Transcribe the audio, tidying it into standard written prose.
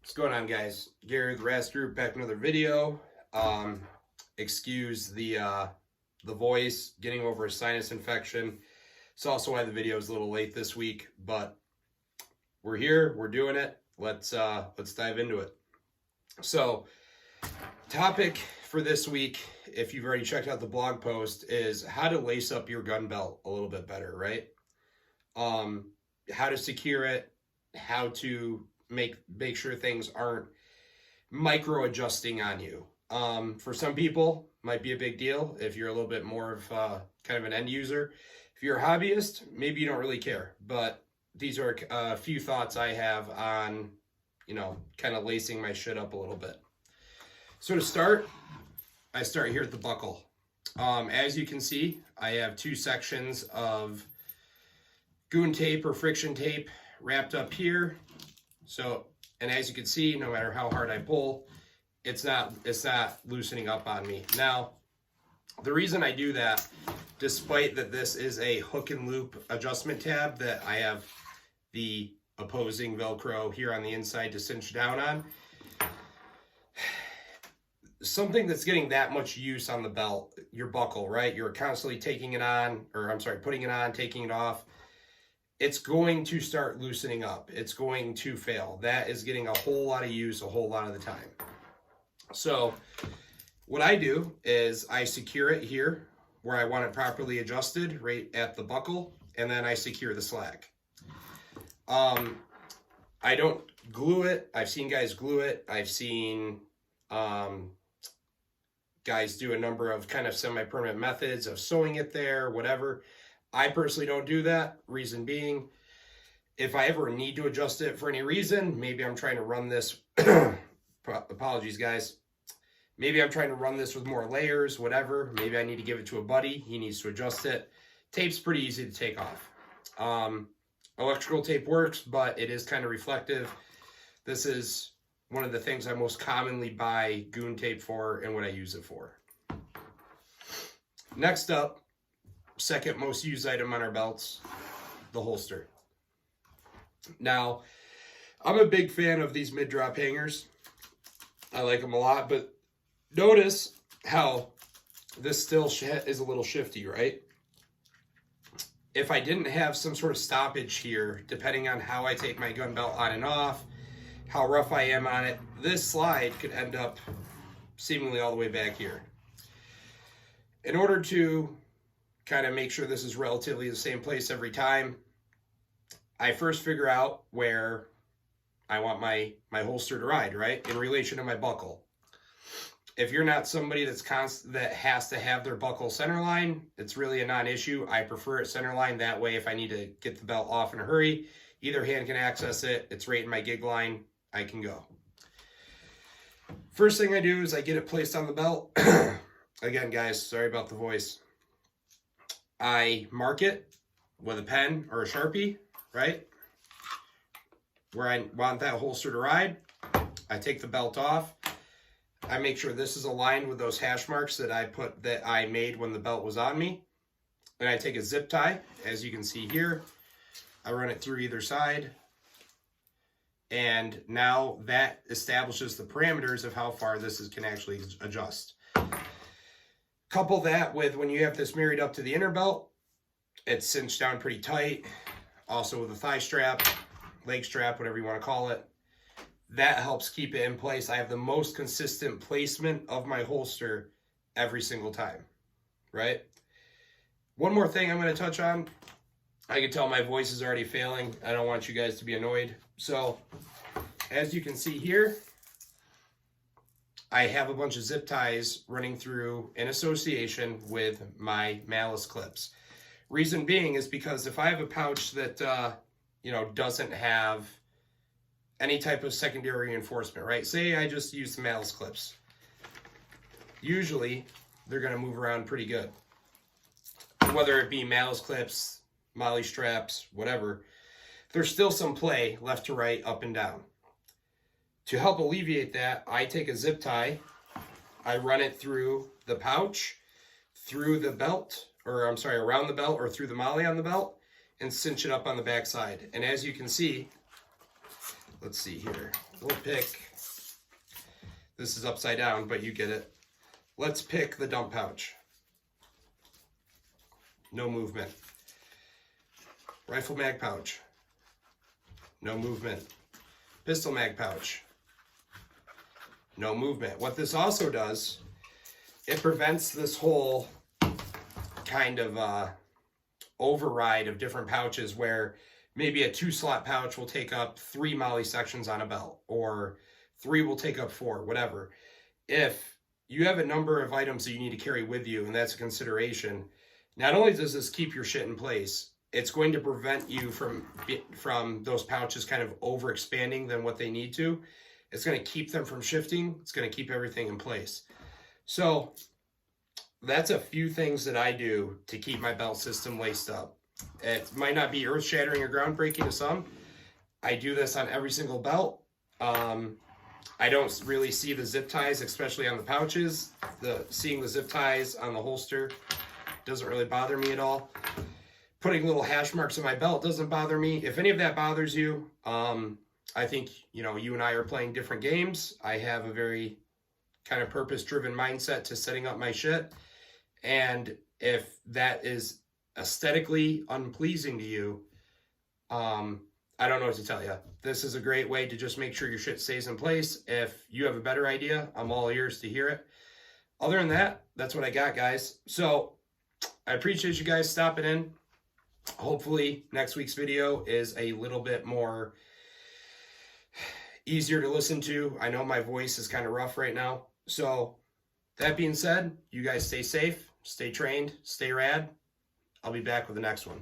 What's going on, guys? Gary with the Rast Group back with another video. Excuse the voice, getting over a sinus infection. It's also why the video is a little late this week, but we're here, we're doing it. Let's dive into it. So, topic for this week, if you've already checked out the blog post, is how to lace up your gun belt a little bit better, right? How to secure it, how to make sure things aren't micro adjusting on you. For some people, might be a big deal if you're a little bit more of kind of an end user. If you're a hobbyist, maybe you don't really care. But these are a few thoughts I have on, kind of lacing my shit up a little bit. So to start, I start here at the buckle. As you can see, I have two sections of goon tape or friction tape wrapped up here. So, and as you can see, no matter how hard I pull, it's not loosening up on me. Now, the reason I do that, despite that this is a hook and loop adjustment tab that I have the opposing Velcro here on the inside to cinch down on, something that's getting that much use on the belt, your buckle, right? You're constantly taking it on, putting it on, taking it off. It's going to start loosening up. It's going to fail. That is getting a whole lot of use a whole lot of the time. So what I do is I secure it here where I want it properly adjusted, right at the buckle, and then I secure the slack. I don't glue it. I've seen guys glue it. I've seen guys do a number of kind of semi-permanent methods of sewing it there, whatever. I personally don't do that. Reason being, if I ever need to adjust it for any reason, maybe I'm trying to run this, apologies guys, maybe I'm trying to run this with more layers, whatever. Maybe I need to give it to a buddy. He needs to adjust it. Tape's pretty easy to take off. Electrical tape works, but it is kind of reflective. This is one of the things I most commonly buy goon tape for and what I use it for. Next up, second most used item on our belts, the holster. Now, I'm a big fan of these mid-drop hangers. I like them a lot, but notice how this still is a little shifty, right? If I didn't have some sort of stoppage here, depending on how I take my gun belt on and off, how rough I am on it, this slide could end up seemingly all the way back here. In order to kind of make sure this is relatively the same place every time, I first figure out where I want my holster to ride, right? In relation to my buckle. If you're not somebody that has to have their buckle center line, it's really a non-issue. I prefer it center line. That way, if I need to get the belt off in a hurry, either hand can access it. It's right in my gig line. I can go. First thing I do is I get it placed on the belt. Again, guys, sorry about the voice. I mark it with a pen or a Sharpie, right? Where I want that holster to ride. I take the belt off. I make sure this is aligned with those hash marks that I made when the belt was on me. Then I take a zip tie, as you can see here. I run it through either side. And now that establishes the parameters of how far this can actually adjust. Couple that with when you have this married up to the inner belt, it's cinched down pretty tight. Also with a thigh strap, leg strap, whatever you want to call it. That helps keep it in place. I have the most consistent placement of my holster every single time, right? One more thing I'm going to touch on. I can tell my voice is already failing. I don't want you guys to be annoyed. So, as you can see here, I have a bunch of zip ties running through in association with my malice clips. Reason being is because if I have a pouch that, doesn't have any type of secondary reinforcement, right? Say I just use the malice clips. Usually, they're going to move around pretty good. Whether it be malice clips, molly straps, whatever, there's still some play left to right, up and down. To help alleviate that, I take a zip tie, I run it through the pouch, through the belt, around the belt or through the molly on the belt, and cinch it up on the back side. And as you can see, let's see here. We'll pick, this is upside down, but you get it. Let's pick the dump pouch. No movement. Rifle mag pouch. No movement. Pistol mag pouch. No movement. What this also does, it prevents this whole kind of override of different pouches where maybe a 2-slot pouch will take up 3 MOLLE sections on a belt, or 3 will take up 4, whatever. If you have a number of items that you need to carry with you, and that's a consideration, not only does this keep your shit in place, it's going to prevent you from those pouches kind of over expanding than what they need to. It's going to keep them from shifting. It's going to keep everything in place. So that's a few things that I do to keep my belt system laced up. It might not be earth-shattering or groundbreaking to some. I do this on every single belt. I don't really see the zip ties, especially on the pouches. Seeing the zip ties on the holster doesn't really bother me at all. Putting little hash marks on my belt doesn't bother me. If any of that bothers you, I think, you and I are playing different games. I have a very kind of purpose-driven mindset to setting up my shit. And if that is aesthetically unpleasing to you, I don't know what to tell you. This is a great way to just make sure your shit stays in place. If you have a better idea, I'm all ears to hear it. Other than that, that's what I got, guys. So I appreciate you guys stopping in. Hopefully next week's video is a little bit more easier to listen to. I know my voice is kind of rough right now. So that being said, you guys stay safe, stay trained, stay rad. I'll be back with the next one.